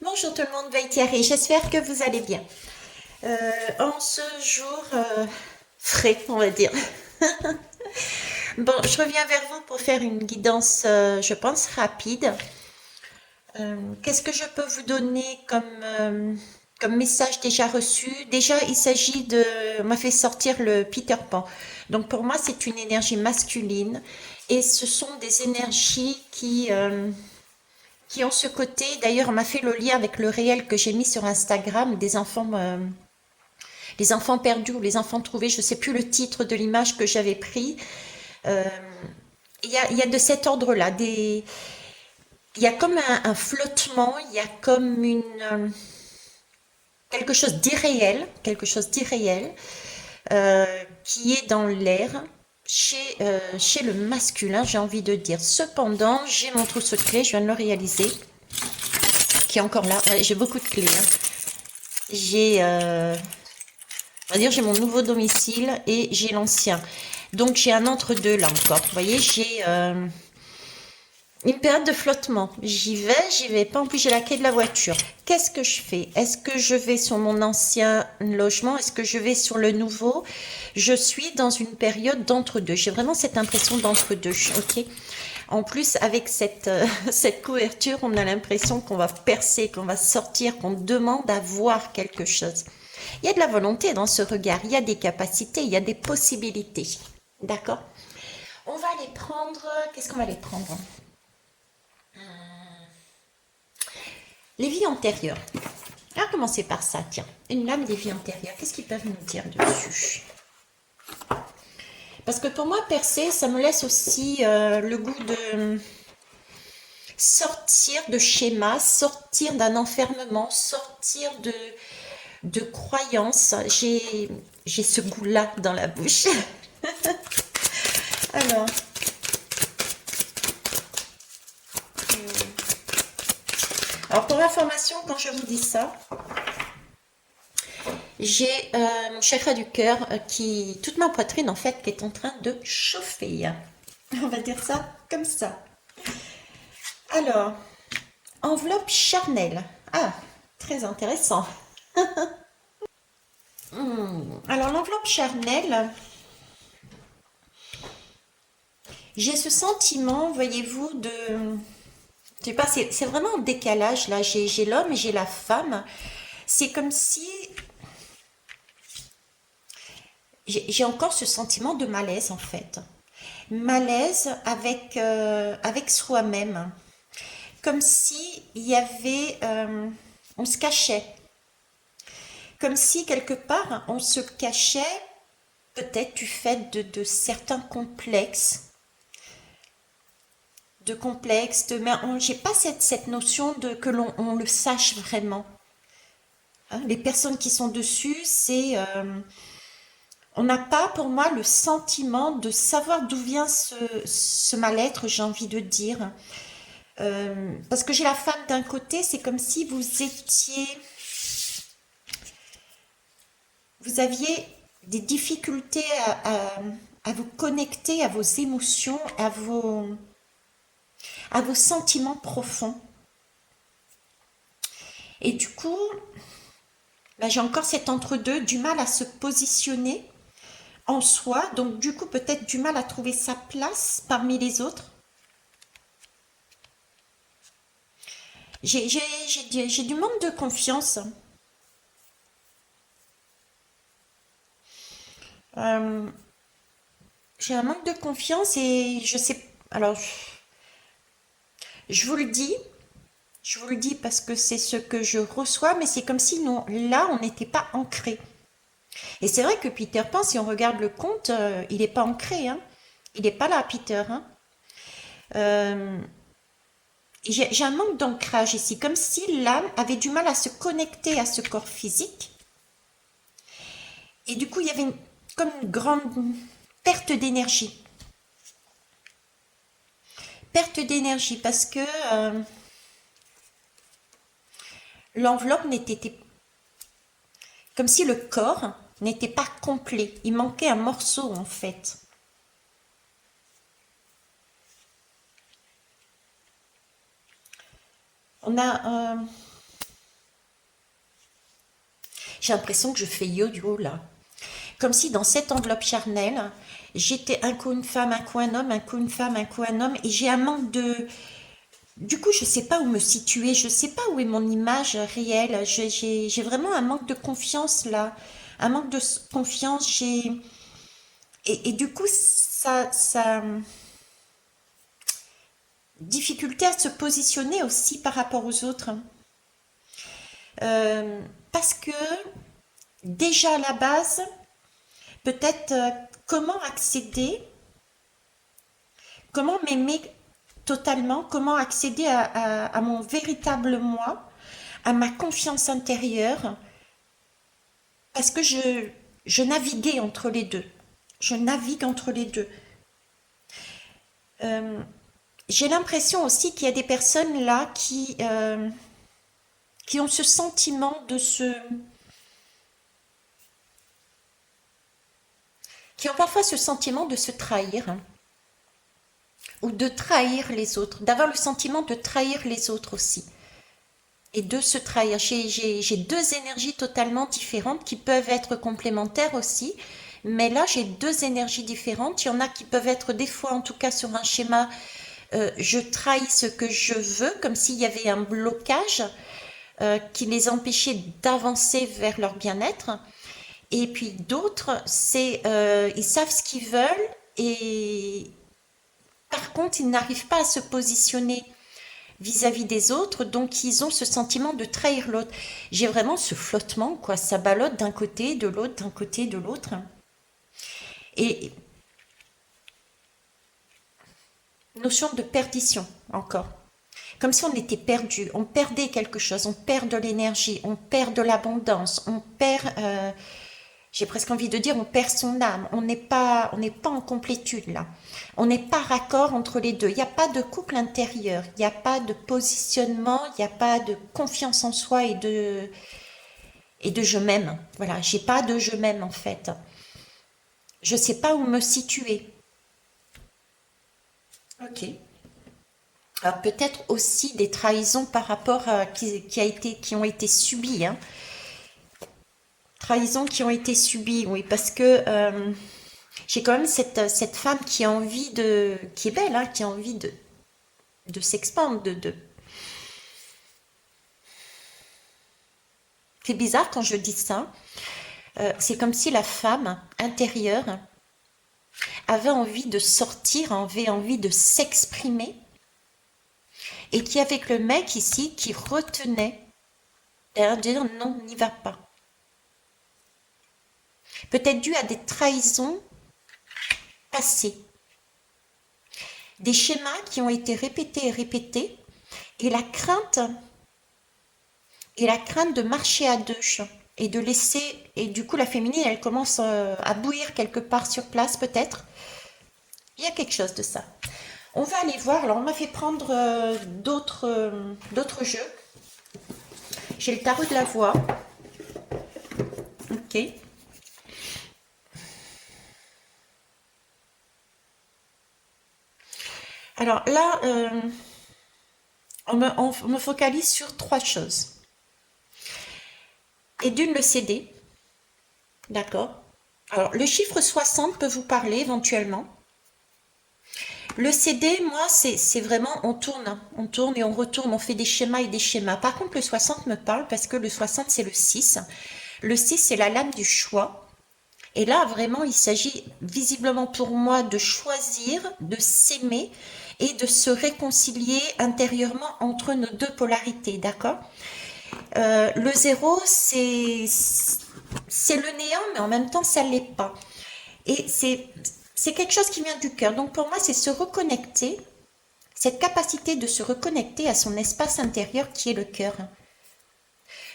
Bonjour tout le monde, Thierry, j'espère que vous allez bien. En ce jour frais, on va dire. Bon, je reviens vers vous pour faire une guidance, je pense, rapide. Qu'est-ce que je peux vous donner comme message déjà reçu? Déjà, il s'agit de... On m'a fait sortir le Peter Pan. Donc pour moi, c'est une énergie masculine et ce sont des énergies qui ont ce côté. D'ailleurs, on m'a fait le lien avec le réel que j'ai mis sur Instagram des enfants... les enfants perdus ou les enfants trouvés, je ne sais plus le titre de l'image que j'avais pris. Euh, il y a de cet ordre-là, il y a comme un flottement, il y a comme quelque chose d'irréel qui est dans l'air chez le masculin, j'ai envie de dire. Cependant, j'ai mon trousseau de clés, je viens de le réaliser, qui est encore là. Ouais, j'ai beaucoup de clés, hein. J'ai, on va dire, j'ai mon nouveau domicile et j'ai l'ancien. Donc j'ai un entre-deux là encore. Vous voyez, j'ai une période de flottement. J'y vais pas. En plus, j'ai la clé de la voiture. Qu'est-ce que je fais? Est-ce que je vais sur mon ancien logement? Est-ce que je vais sur le nouveau? Je suis dans une période d'entre-deux. J'ai vraiment cette impression d'entre-deux. Ok. En plus, avec cette couverture, on a l'impression qu'on va percer, qu'on va sortir, qu'on demande à voir quelque chose. Il y a de la volonté dans ce regard, il y a des capacités, il y a des possibilités. D'accord? On va les prendre. Qu'est-ce qu'on va les prendre? Les vies antérieures. On va commencer par ça, tiens. Une lame des vies antérieures. Qu'est-ce qu'ils peuvent nous dire dessus? Parce que pour moi, percer, ça me laisse aussi le goût de sortir de schémas, sortir d'un enfermement, sortir de croyances. J'ai ce goût-là dans la bouche. Alors, pour information, quand je vous dis ça, j'ai mon chakra du cœur toute ma poitrine en fait, qui est en train de chauffer. On va dire ça comme ça. Alors, enveloppe charnelle. Ah, très intéressant. Alors, l'enveloppe charnelle, j'ai ce sentiment, voyez-vous, je sais pas, c'est vraiment en décalage là. J'ai l'homme et j'ai la femme. C'est comme si j'ai encore ce sentiment de malaise en fait. Malaise avec soi-même. Comme si il y avait, on se cachait. Comme si quelque part on se cachait, peut-être du fait de certains complexes, mais j'ai pas cette notion de que on le sache vraiment. Hein, les personnes qui sont dessus, on n'a pas, pour moi, le sentiment de savoir d'où vient ce mal-être, j'ai envie de dire. Parce que j'ai la femme d'un côté, c'est comme si vous aviez des difficultés à vous connecter à vos émotions, à vos sentiments profonds. Et du coup, ben, j'ai encore cet entre-deux, du mal à se positionner en soi, donc du coup peut-être du mal à trouver sa place parmi les autres. J'ai du manque de confiance. Euh, j'ai un manque de confiance et je sais. Alors, je vous le dis, je vous le dis parce que c'est ce que je reçois, mais c'est comme si non, là, on n'était pas ancré. Et c'est vrai que Peter Pan, si on regarde le conte, il n'est pas ancré, hein. Il n'est pas là, Peter, hein. Euh, j'ai un manque d'ancrage ici, comme si l'âme avait du mal à se connecter à ce corps physique. Et du coup, il y avait comme une grande perte d'énergie. Perte d'énergie parce que l'enveloppe n'était comme si le corps n'était pas complet. Il manquait un morceau en fait. On a J'ai l'impression que je fais yo-yo là. Comme si dans cette enveloppe charnelle, j'étais un coup une femme, un coup un homme, un coup une femme, un coup un homme, et j'ai un manque de... Du coup, je sais pas où me situer, je sais pas où est mon image réelle. J'ai vraiment un manque de confiance là, un manque de confiance. Et du coup, ça difficulté à se positionner aussi par rapport aux autres. Parce que déjà à la base, peut-être comment accéder, comment m'aimer totalement, comment accéder à mon véritable moi, à ma confiance intérieure, parce que je naviguais entre les deux. Je navigue entre les deux. Euh, j'ai l'impression aussi qu'il y a des personnes là qui ont ce sentiment qui ont parfois ce sentiment de se trahir, hein, ou de trahir les autres, d'avoir le sentiment de trahir les autres aussi, et de se trahir. J'ai deux énergies totalement différentes qui peuvent être complémentaires aussi, mais là j'ai deux énergies différentes. Il y en a qui peuvent être des fois, en tout cas sur un schéma, je trahis ce que je veux, comme s'il y avait un blocage qui les empêchait d'avancer vers leur bien-être. Et puis d'autres, c'est ils savent ce qu'ils veulent et par contre, ils n'arrivent pas à se positionner vis-à-vis des autres, donc ils ont ce sentiment de trahir l'autre. J'ai vraiment ce flottement, quoi, ça ballotte d'un côté, de l'autre, d'un côté, de l'autre. Et notion de perdition, encore. Comme si on était perdu, on perdait quelque chose, on perd de l'énergie, on perd de l'abondance, on perd, j'ai presque envie de dire, on perd son âme. On n'est pas en complétude là. On n'est pas raccord entre les deux. Il n'y a pas de couple intérieur. Il n'y a pas de positionnement. Il n'y a pas de confiance en soi et de je m'aime. Voilà, j'ai pas de je m'aime en fait. Je sais pas où me situer. Ok. Alors peut-être aussi des trahisons par rapport à qui ont été subies, hein. Trahisons qui ont été subies, oui, parce que j'ai quand même cette femme qui a envie qui est belle, hein, qui a envie de s'expandre, C'est bizarre quand je dis ça. C'est comme si la femme intérieure avait envie de sortir, avait envie de s'exprimer, et qui avec le mec ici qui retenait, à dire non, n'y va pas. Peut-être dû à des trahisons passées, des schémas qui ont été répétés et répétés, et la crainte de marcher à deux et de laisser, et du coup la féminine elle commence à bouillir quelque part sur place peut-être. Il y a quelque chose de ça. On va aller voir. Alors on m'a fait prendre d'autres jeux. J'ai le tarot de la voix. Ok. Alors là, on me focalise sur trois choses. Et d'une, le CD. D'accord. Alors, le chiffre 60 peut vous parler éventuellement. Le CD, moi, c'est vraiment, on tourne et on retourne, on fait des schémas et des schémas. Par contre, le 60 me parle parce que le 60, c'est le 6. Le 6, c'est la lame du choix. Et là, vraiment, il s'agit visiblement pour moi de choisir, de s'aimer et de se réconcilier intérieurement entre nos deux polarités, d'accord? Le 0, c'est le néant, mais en même temps, ça ne l'est pas. Et c'est quelque chose qui vient du cœur. Donc pour moi, c'est se reconnecter, cette capacité de se reconnecter à son espace intérieur qui est le cœur.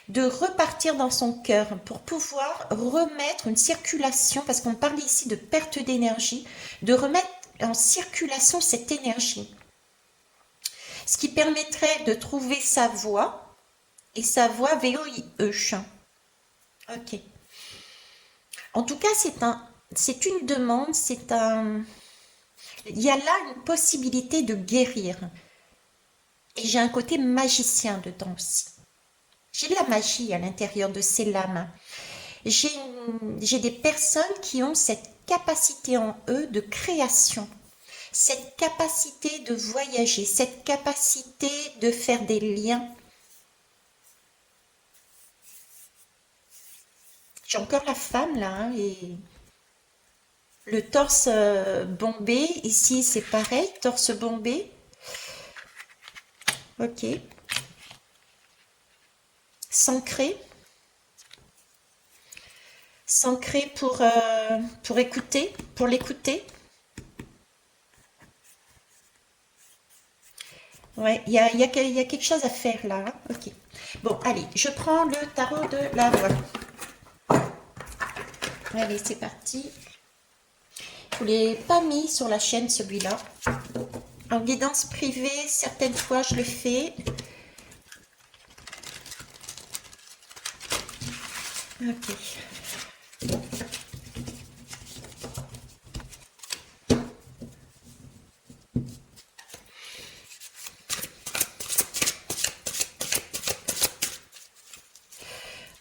De repartir dans son cœur pour pouvoir remettre une circulation, parce qu'on parle ici de perte d'énergie, de remettre en circulation cette énergie. Ce qui permettrait de trouver sa voie, et sa voie VOIE. Ok. En tout cas, c'est une demande, il y a là une possibilité de guérir. Et j'ai un côté magicien dedans aussi. J'ai de la magie à l'intérieur de ces lames. J'ai des personnes qui ont cette capacité en eux de création, cette capacité de voyager, cette capacité de faire des liens. J'ai encore la femme là, hein, et le torse bombé. Ici, c'est pareil, torse bombé. Ok. S'ancrer. S'ancrer pour écouter, pour l'écouter. Ouais, il y a quelque chose à faire là, hein. Ok. Bon, allez, je prends le tarot de la voix. Allez, c'est parti. Je ne l'ai pas mis sur la chaîne celui-là. En guidance privée, certaines fois je le fais. Ok.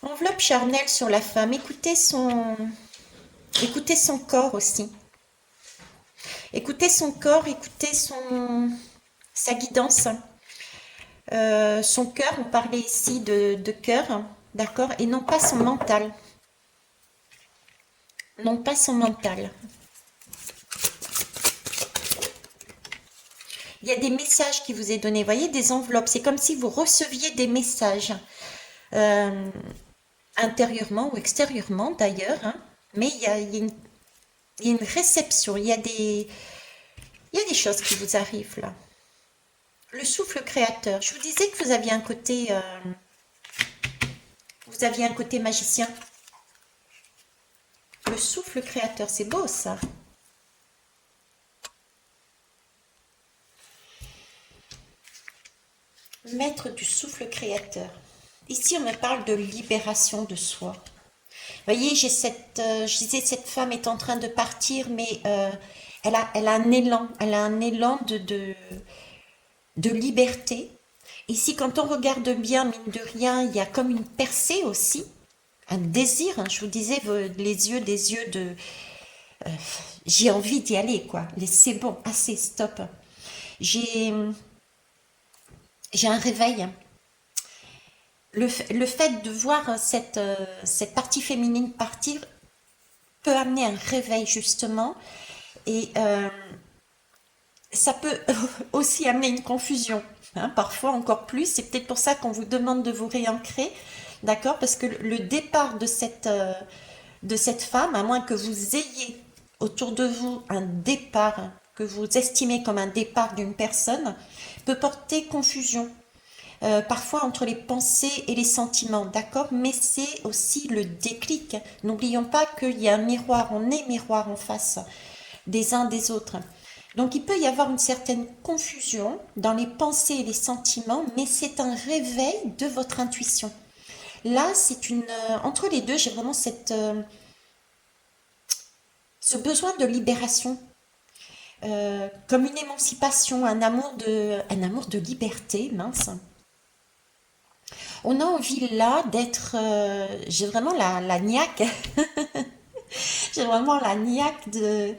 Enveloppe charnelle sur la femme. Écoutez son corps aussi. Écoutez son corps, écoutez sa guidance. Son cœur, on parlait ici de cœur, d'accord, et non pas son mental. Non pas son mental. Il y a des messages qui vous est donné, vous voyez, des enveloppes. C'est comme si vous receviez des messages, euh, intérieurement ou extérieurement d'ailleurs, hein. Mais il y a une réception, il y a des choses qui vous arrivent là. Le souffle créateur. Je vous disais que vous aviez un côté magicien. Le souffle créateur, c'est beau ça. Maître du souffle créateur. Ici, on me parle de libération de soi. Vous voyez, je disais, cette femme est en train de partir, mais elle a un élan de liberté. Ici, quand on regarde bien, mine de rien, il y a comme une percée aussi, un désir, hein. Je vous disais, des yeux de j'ai envie d'y aller, quoi. C'est bon, assez, stop. J'ai j'ai un réveil. Le fait de voir cette partie féminine partir peut amener un réveil, justement. Et ça peut aussi amener une confusion, hein, parfois encore plus. C'est peut-être pour ça qu'on vous demande de vous réancrer, d'accord? Parce que le départ de cette femme, à moins que vous ayez autour de vous un départ que vous estimez comme un départ d'une personne, peut porter confusion. Parfois entre les pensées et les sentiments, d'accord? Mais c'est aussi le déclic. N'oublions pas qu'il y a un miroir, on est miroir en face des uns des autres. Donc il peut y avoir une certaine confusion dans les pensées et les sentiments, mais c'est un réveil de votre intuition. Là, entre les deux, j'ai vraiment ce besoin de libération, comme une émancipation, un amour de liberté, mince. On a envie là d'être, j'ai vraiment la niaque, j'ai vraiment la niaque de,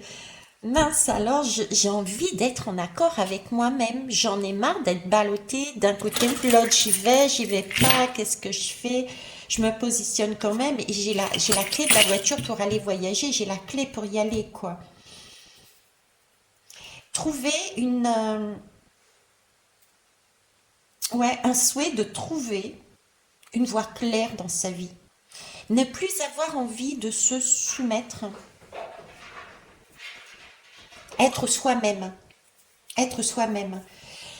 mince, alors j'ai envie d'être en accord avec moi-même. J'en ai marre d'être ballottée d'un côté ou de l'autre. J'y vais pas, qu'est-ce que je fais? Je me positionne quand même et j'ai la clé de la voiture pour aller voyager. J'ai la clé pour y aller, quoi. Trouver ouais, un souhait de trouver une voie claire dans sa vie. Ne plus avoir envie de se soumettre. Être soi-même. Être soi-même.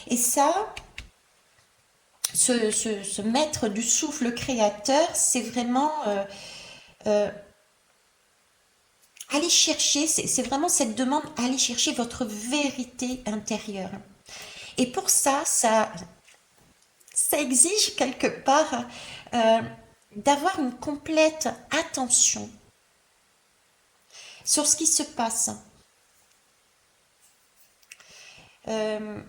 Et ça, ce maître du souffle créateur, c'est vraiment euh, aller chercher, c'est vraiment cette demande, aller chercher votre vérité intérieure. Et pour ça exige quelque part euh, d'avoir une complète attention sur ce qui se passe. Euh,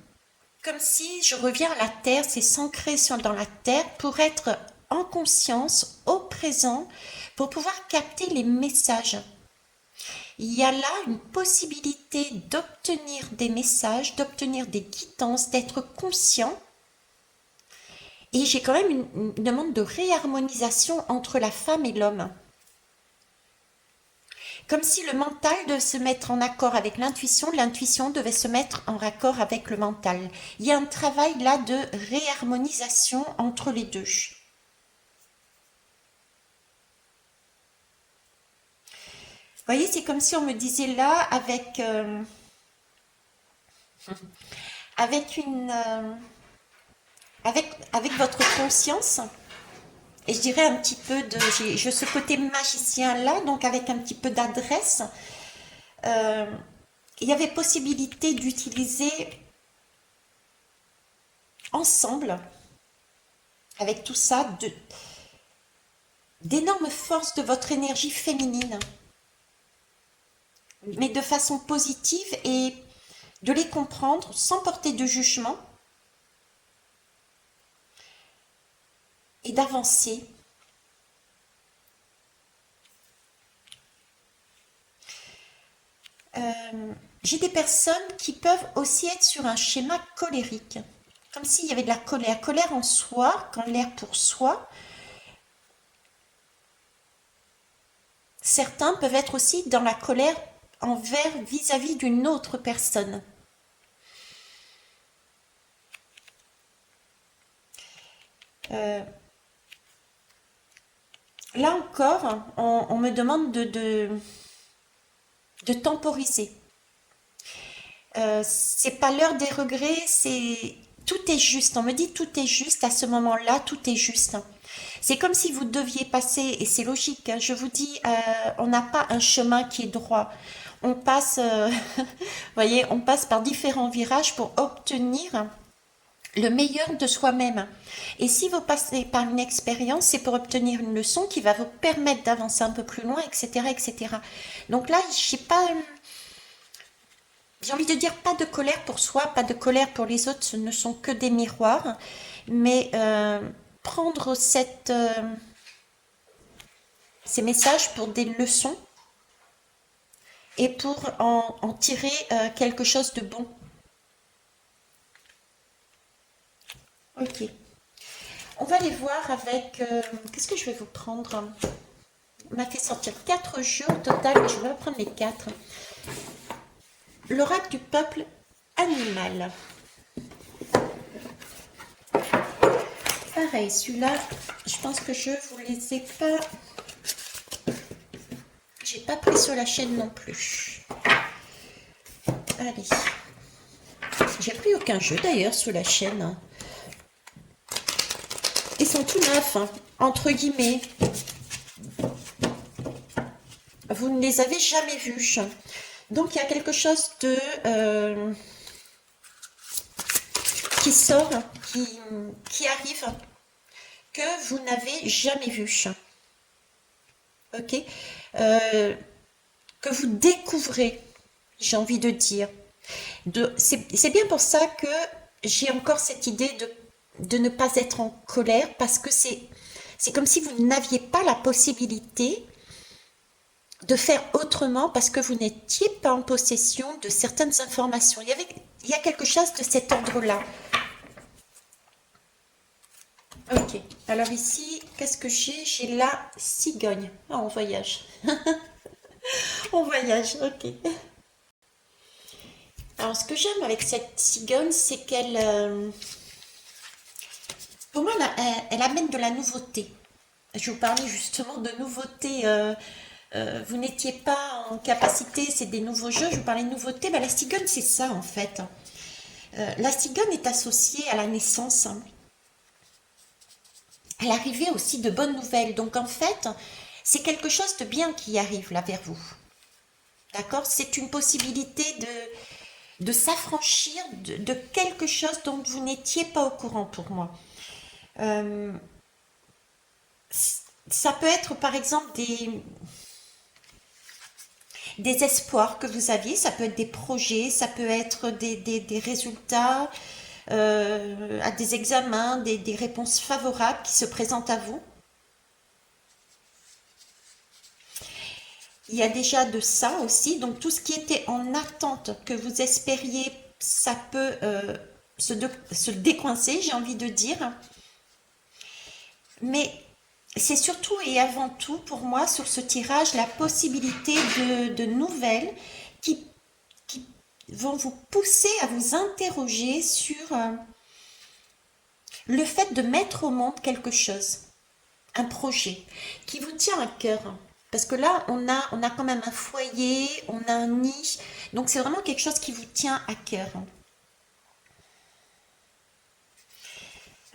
Comme si je reviens à la terre, c'est s'ancrer dans la terre pour être en conscience, au présent, pour pouvoir capter les messages. Il y a là une possibilité d'obtenir des messages, d'obtenir des guidances, d'être conscient. Et j'ai quand même une demande de réharmonisation entre la femme et l'homme. Comme si le mental devait se mettre en accord avec l'intuition devait se mettre en raccord avec le mental. Il y a un travail là de réharmonisation entre les deux. Vous voyez, c'est comme si on me disait là, avec une, avec votre conscience, et je dirais un petit peu de, j'ai ce côté magicien là, donc avec un petit peu d'adresse, euh, il y avait possibilité d'utiliser ensemble, avec tout ça, d'énormes forces de votre énergie féminine, mais de façon positive et de les comprendre sans porter de jugement et d'avancer. J'ai des personnes qui peuvent aussi être sur un schéma colérique, comme s'il y avait de la colère, colère en soi, quand l'air pour soi. Certains peuvent être aussi dans la colère envers vis-à-vis d'une autre personne. Là encore, on me demande de temporiser. C'est pas l'heure des regrets, c'est tout est juste. On me dit tout est juste à ce moment-là, tout est juste. C'est comme si vous deviez passer, et c'est logique, hein, je vous dis, on n'a pas un chemin qui est droit. On passe, vous voyez, on passe par différents virages pour obtenir le meilleur de soi-même. Et si vous passez par une expérience, c'est pour obtenir une leçon qui va vous permettre d'avancer un peu plus loin, etc., etc. Donc là, j'ai envie de dire pas de colère pour soi, pas de colère pour les autres, ce ne sont que des miroirs, mais prendre ces messages pour des leçons et pour en tirer quelque chose de bon. Ok. On va aller voir avec... qu'est-ce que je vais vous prendre? On m'a fait sortir 4 jeux au total, mais je vais prendre les 4. L'oracle du peuple animal. Pareil, celui-là, je pense que je vous les ai pas... J'ai pas pris sur la chaîne non plus. Allez. J'ai pris aucun jeu d'ailleurs sur la chaîne. Ils sont tout neufs, hein, entre guillemets. Vous ne les avez jamais vus. Donc il y a quelque chose de qui sort, qui arrive, que vous n'avez jamais vu. Ok, que vous découvrez, j'ai envie de dire. C'est bien pour ça que j'ai encore cette idée de ne pas être en colère, parce que c'est comme si vous n'aviez pas la possibilité de faire autrement parce que vous n'étiez pas en possession de certaines informations. Il y a quelque chose de cet ordre-là. Ok, alors ici, qu'est-ce que j'ai? J'ai la cigogne. Ah, on voyage. On voyage, ok. Alors, ce que j'aime avec cette cigogne, c'est qu'elle... pour moi, elle amène de la nouveauté. Je vous parlais justement de nouveauté. Vous n'étiez pas en capacité, c'est des nouveaux jeux, je vous parlais de nouveauté. Ben, la cigogne, c'est ça en fait. La cigogne est associée à la naissance, à l'arrivée aussi de bonnes nouvelles. Donc en fait, c'est quelque chose de bien qui arrive là vers vous. D'accord? C'est une possibilité de s'affranchir de quelque chose dont vous n'étiez pas au courant pour moi. Ça peut être par exemple des espoirs que vous aviez, ça peut être des projets, ça peut être des résultats, à des examens, des réponses favorables qui se présentent à vous. Il y a déjà de ça aussi, donc tout ce qui était en attente que vous espériez, ça peut se décoincer, j'ai envie de dire. Mais c'est surtout et avant tout pour moi sur ce tirage la possibilité de nouvelles qui, qui vont vous pousser à vous interroger sur le fait de mettre au monde quelque chose, un projet qui vous tient à cœur. Parce que là, on a quand même un foyer, on a un nid, donc c'est vraiment quelque chose qui vous tient à cœur.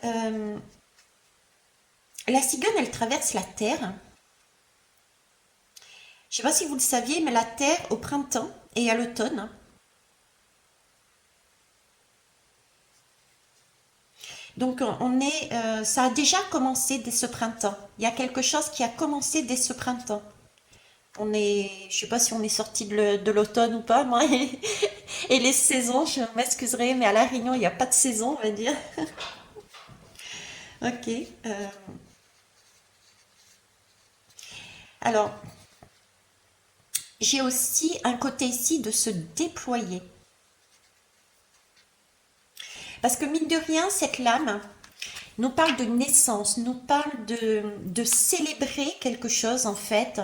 Euh, la cigogne, elle traverse la Terre. Je ne sais pas si vous le saviez, mais la Terre, au printemps et à l'automne, donc ça a déjà commencé dès ce printemps. Il y a quelque chose qui a commencé dès ce printemps. Je sais pas si on est sorti de l'automne ou pas, moi, et les saisons, je m'excuserai, mais à La Réunion, il n'y a pas de saison, on va dire. Ok. Alors, j'ai aussi un côté ici de se déployer. Parce que mine de rien, cette lame nous parle de naissance, nous parle de célébrer quelque chose en fait,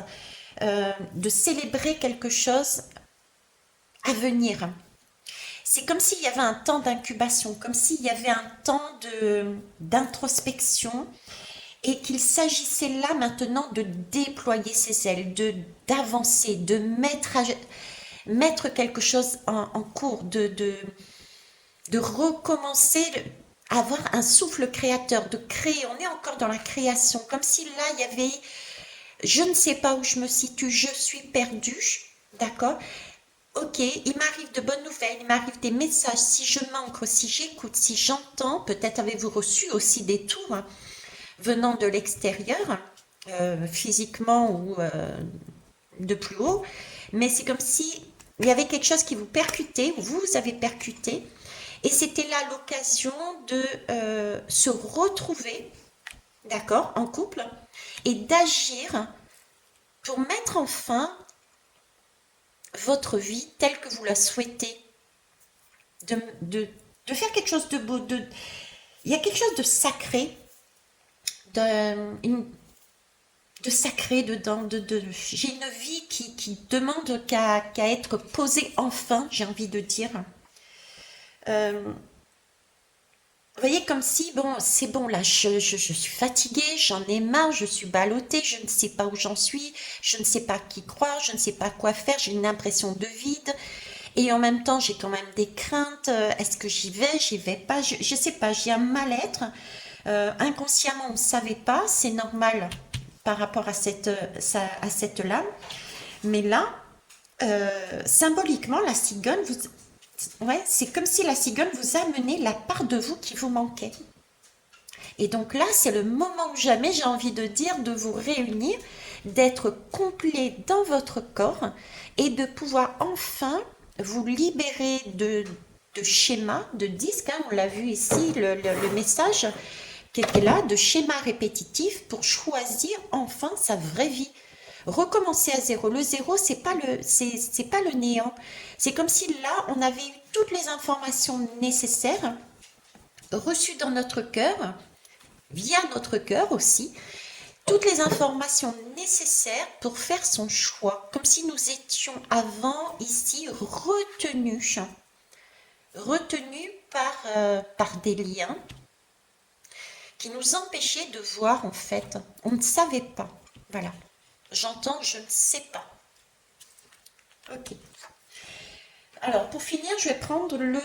de célébrer quelque chose à venir. C'est comme s'il y avait un temps d'incubation, comme s'il y avait un temps d'introspection et qu'il s'agissait là maintenant de déployer ses ailes, d'avancer, de mettre quelque chose en cours, de recommencer, avoir un souffle créateur, de créer. On est encore dans la création, comme si là il y avait, je ne sais pas où je me situe, je suis perdue, d'accord? Ok, il m'arrive de bonnes nouvelles, il m'arrive des messages. Si je manque, si j'écoute, si j'entends, peut-être avez-vous reçu aussi des tours venant de l'extérieur, physiquement ou de plus haut, mais c'est comme si il y avait quelque chose qui vous percutait, ou vous avez percuté, et c'était là l'occasion de se retrouver, d'accord, en couple, et d'agir pour mettre enfin votre vie telle que vous la souhaitez, de, de, de faire quelque chose de beau, il y a quelque chose de sacré, de sacré dedans, j'ai une vie qui demande qu'à être posée enfin, j'ai envie de dire. Vous voyez, comme si, bon, c'est bon, là, je suis fatiguée, j'en ai marre, je suis ballottée, je ne sais pas où j'en suis, je ne sais pas qui croire, je ne sais pas quoi faire, j'ai une impression de vide, et en même temps, j'ai quand même des craintes, est-ce que j'y vais pas, je ne sais pas, j'ai un mal-être, inconsciemment, on ne savait pas, c'est normal par rapport à cette lame, mais là, symboliquement, la cigogne, ouais, c'est comme si la cigogne vous amenait la part de vous qui vous manquait. Et donc là, c'est le moment ou jamais, j'ai envie de dire, de vous réunir, d'être complet dans votre corps et de pouvoir enfin vous libérer de schémas, de disques, hein, on l'a vu ici, le message qui était là, de schémas répétitifs pour choisir enfin sa vraie vie. Recommencer à zéro. Le zéro, c'est pas le néant. C'est comme si là, on avait eu toutes les informations nécessaires reçues dans notre cœur, via notre cœur aussi, toutes les informations nécessaires pour faire son choix, comme si nous étions avant ici retenus par des liens qui nous empêchaient de voir en fait. On ne savait pas. Voilà. J'entends, je ne sais pas. Ok. Alors, pour finir, je vais prendre le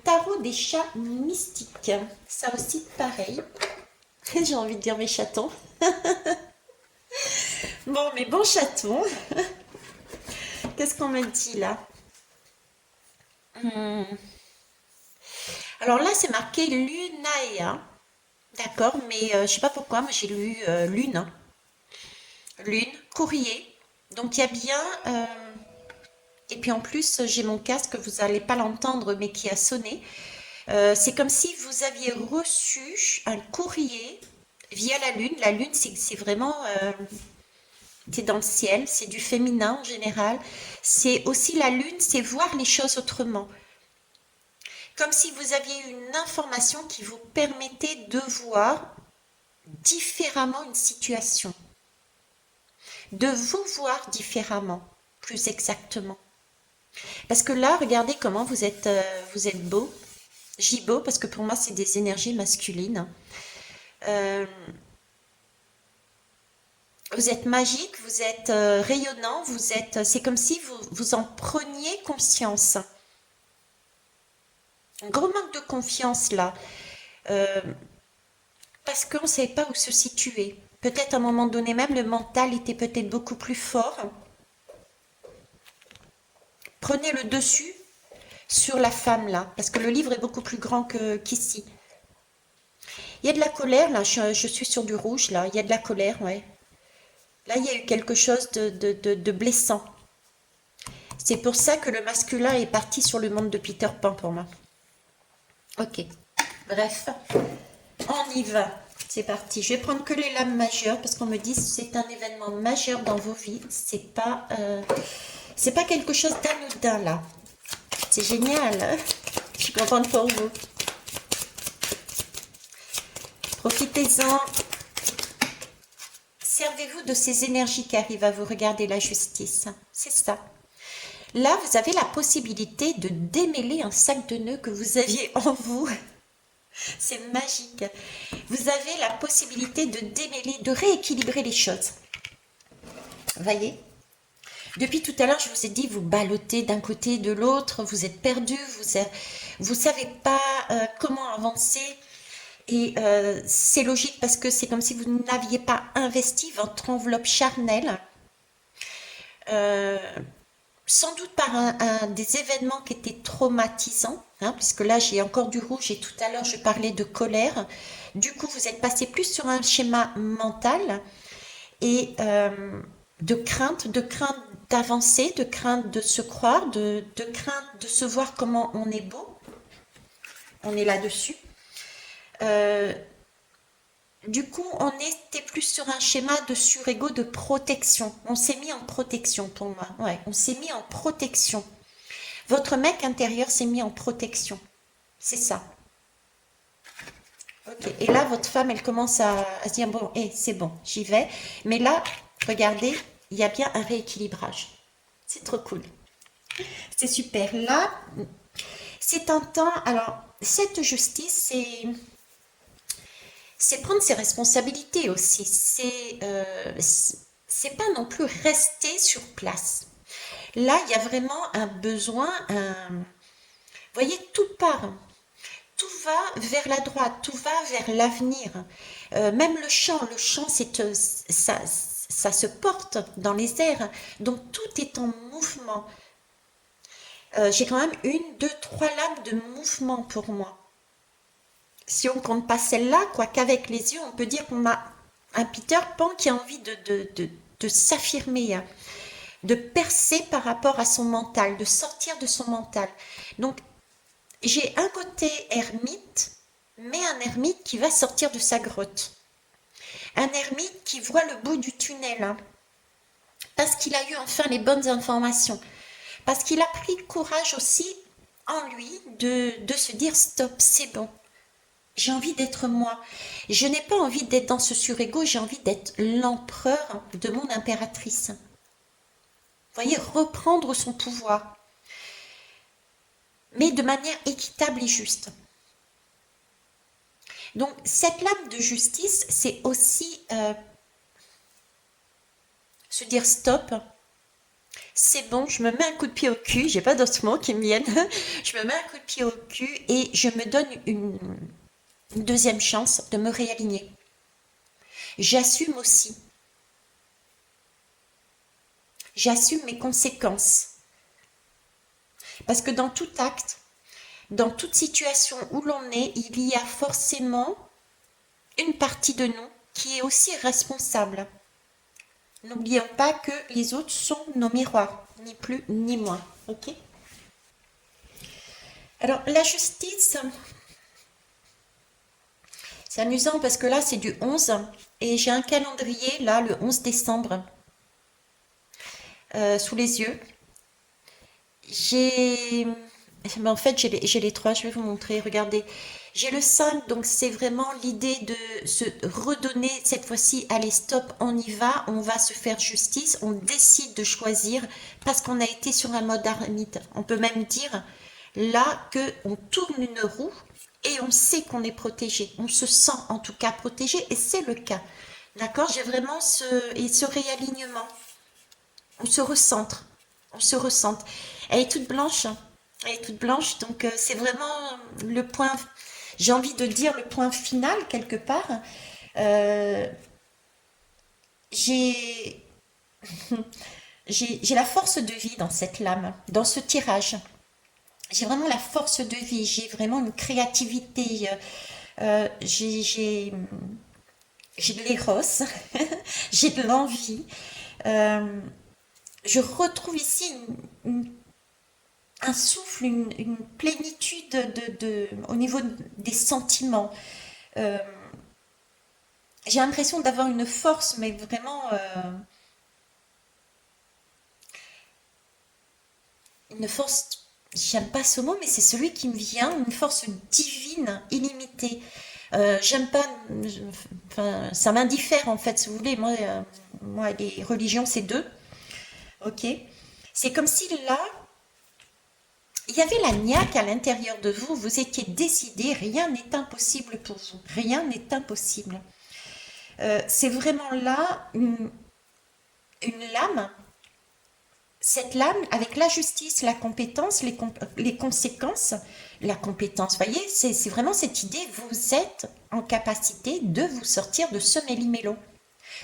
tarot des chats mystiques. Ça aussi, pareil. J'ai envie de dire mes chatons. Bon, mes bons chatons. Qu'est-ce qu'on me dit là? Alors là, c'est marqué Lunaea. D'accord, mais je sais pas pourquoi, mais j'ai lu Lune. Lune, courrier. Donc il y a bien Et puis en plus, j'ai mon casque, vous n'allez pas l'entendre, mais qui a sonné. C'est comme si vous aviez reçu un courrier via la Lune. La Lune, c'est vraiment, c'est dans le ciel, c'est du féminin en général. C'est aussi la Lune, c'est voir les choses autrement. Comme si vous aviez une information qui vous permettait de voir différemment une situation, de vous voir différemment, plus exactement. Parce que là, regardez comment vous êtes beau. Je dis beau parce que pour moi, c'est des énergies masculines. Euh, vous êtes magique, vous êtes rayonnant, c'est comme si vous en preniez conscience. Un gros manque de confiance là, euh, parce qu'on ne savait pas où se situer. Peut-être à un moment donné même, le mental était peut-être beaucoup plus fort. Prenez le dessus sur la femme là, parce que le livre est beaucoup plus grand qu'ici. Il y a de la colère là, je suis sur du rouge là, il y a de la colère, ouais. Là, il y a eu quelque chose de blessant. C'est pour ça que le masculin est parti sur le monde de Peter Pan pour moi. Ok, bref, on y va. C'est parti. Je vais prendre que les lames majeures parce qu'on me dit que c'est un événement majeur dans vos vies. C'est pas quelque chose d'anodin là. C'est génial. Hein, je suis contente pour vous. Profitez-en. Servez-vous de ces énergies qui arrivent à vous. Regarder la justice. C'est ça. Là, vous avez la possibilité de démêler un sac de nœuds que vous aviez en vous. C'est magique. Vous avez la possibilité de démêler, de rééquilibrer les choses. Voyez? Depuis tout à l'heure, je vous ai dit, vous ballottez d'un côté de l'autre, vous êtes perdu, vous savez pas comment avancer. Et c'est logique parce que c'est comme si vous n'aviez pas investi votre enveloppe charnelle. Sans doute par des événements qui étaient traumatisants, hein, puisque là j'ai encore du rouge et tout à l'heure je parlais de colère. Du coup, vous êtes passé plus sur un schéma mental et de crainte d'avancer, de crainte de se croire, de crainte de se voir comment on est beau. On est là-dessus. Du coup, on était plus sur un schéma de surego de protection. On s'est mis en protection pour moi. Ouais, on s'est mis en protection. Votre mec intérieur s'est mis en protection. C'est ça. Ok. Et là, votre femme, elle commence à se dire, bon, c'est bon, j'y vais. Mais là, regardez, il y a bien un rééquilibrage. C'est trop cool. C'est super. Là, c'est un temps. Alors, cette justice, c'est prendre ses responsabilités aussi. C'est pas non plus rester sur place. Là, il y a vraiment un besoin. Vous voyez, tout part. Tout va vers la droite, tout va vers l'avenir. Même le chant, ça se porte dans les airs. Donc tout est en mouvement. J'ai quand même une, deux, trois lames de mouvement pour moi. Si on compte pas celle-là, quoi qu'avec les yeux, on peut dire qu'on a un Peter Pan qui a envie de s'affirmer, hein, de percer par rapport à son mental, de sortir de son mental. Donc, j'ai un côté ermite, mais un ermite qui va sortir de sa grotte. Un ermite qui voit le bout du tunnel, hein, parce qu'il a eu enfin les bonnes informations. Parce qu'il a pris courage aussi en lui de se dire stop, c'est bon. J'ai envie d'être moi. Je n'ai pas envie d'être dans ce surego, j'ai envie d'être l'empereur de mon impératrice. Vous voyez, reprendre son pouvoir. Mais de manière équitable et juste. Donc, cette lame de justice, c'est aussi se dire stop, c'est bon, je me mets un coup de pied au cul, j'ai pas d'autres mots qui me viennent, je me mets un coup de pied au cul et je me donne une deuxième chance de me réaligner. J'assume aussi. J'assume mes conséquences. Parce que dans tout acte, dans toute situation où l'on est, il y a forcément une partie de nous qui est aussi responsable. N'oublions pas que les autres sont nos miroirs, ni plus ni moins. Ok. Alors, la justice, c'est amusant parce que là, c'est du 11 et j'ai un calendrier, là, le 11 décembre, sous les yeux. J'ai... Mais en fait, j'ai les trois, je vais vous montrer, regardez. J'ai le 5, donc c'est vraiment l'idée de se redonner cette fois-ci, allez stop, on va se faire justice, on décide de choisir parce qu'on a été sur un mode ermite. On peut même dire là que on tourne une roue et on sait qu'on est protégé, on se sent en tout cas protégé et c'est le cas. D'accord? J'ai vraiment ce réalignement. On se recentre. On se recentre. Elle est toute blanche, hein. Elle est toute blanche, donc c'est vraiment le point, j'ai envie de dire le point final quelque part. Euh, j'ai j'ai la force de vie dans cette lame, dans ce tirage. J'ai vraiment la force de vie, j'ai vraiment une créativité, euh, j'ai j'ai j'ai de l'éros, j'ai de l'envie. Euh, je retrouve ici un souffle, une plénitude au niveau des sentiments. Euh, j'ai l'impression d'avoir une force, mais vraiment une force, j'aime pas ce mot, mais c'est celui qui me vient, une force divine, illimitée. J'aime pas, enfin, ça m'indiffère en fait, si vous voulez. Moi les religions, c'est deux, ok. C'est comme si là, il y avait la niaque à l'intérieur de vous, vous étiez décidé, rien n'est impossible pour vous, rien n'est impossible. C'est vraiment là une lame, cette lame avec la justice, la compétence, les conséquences, la compétence, voyez, c'est vraiment cette idée, vous êtes en capacité de vous sortir de ce méli-mélo.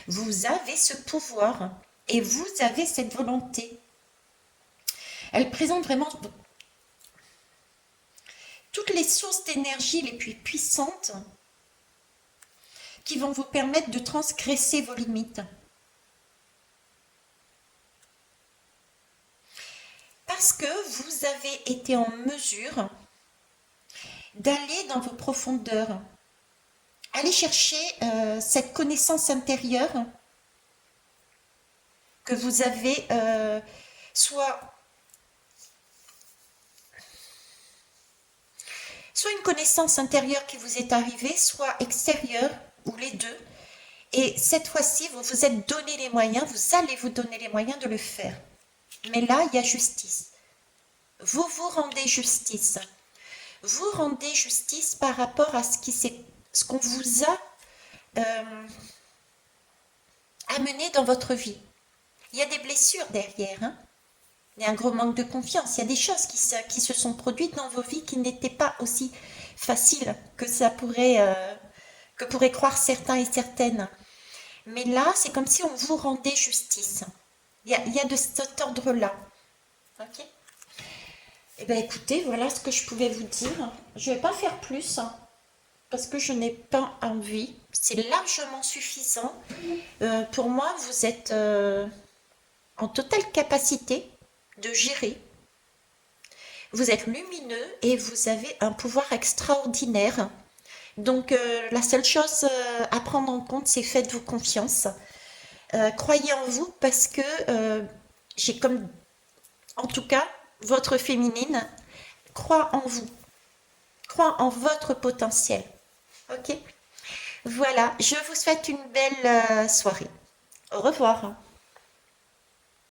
Vous avez ce pouvoir et vous avez cette volonté. Elle présente vraiment toutes les sources d'énergie les plus puissantes qui vont vous permettre de transgresser vos limites. Parce que vous avez été en mesure d'aller dans vos profondeurs, aller chercher cette connaissance intérieure que vous avez soit, soit une connaissance intérieure qui vous est arrivée, soit extérieure, ou les deux. Et cette fois-ci, vous vous êtes donné les moyens, vous allez vous donner les moyens de le faire. Mais là, il y a justice. Vous vous rendez justice. Vous rendez justice par rapport à ce qu'on vous a amené dans votre vie. Il y a des blessures derrière, hein. Il y a un gros manque de confiance. Il y a des choses qui se sont produites dans vos vies qui n'étaient pas aussi faciles que que pourraient croire certains et certaines. Mais là, c'est comme si on vous rendait justice. Il y a de cet ordre-là. Ok. Eh bien, écoutez, voilà ce que je pouvais vous dire. Je ne vais pas faire plus, hein, parce que je n'ai pas envie. C'est largement suffisant. Pour moi, vous êtes en totale capacité de gérer. Vous êtes lumineux et vous avez un pouvoir extraordinaire. Donc, la seule chose à prendre en compte, c'est faites-vous confiance. Croyez en vous parce que j'ai comme, en tout cas, votre féminine croit en vous, croit en votre potentiel. Ok. Voilà, je vous souhaite une belle soirée. Au revoir.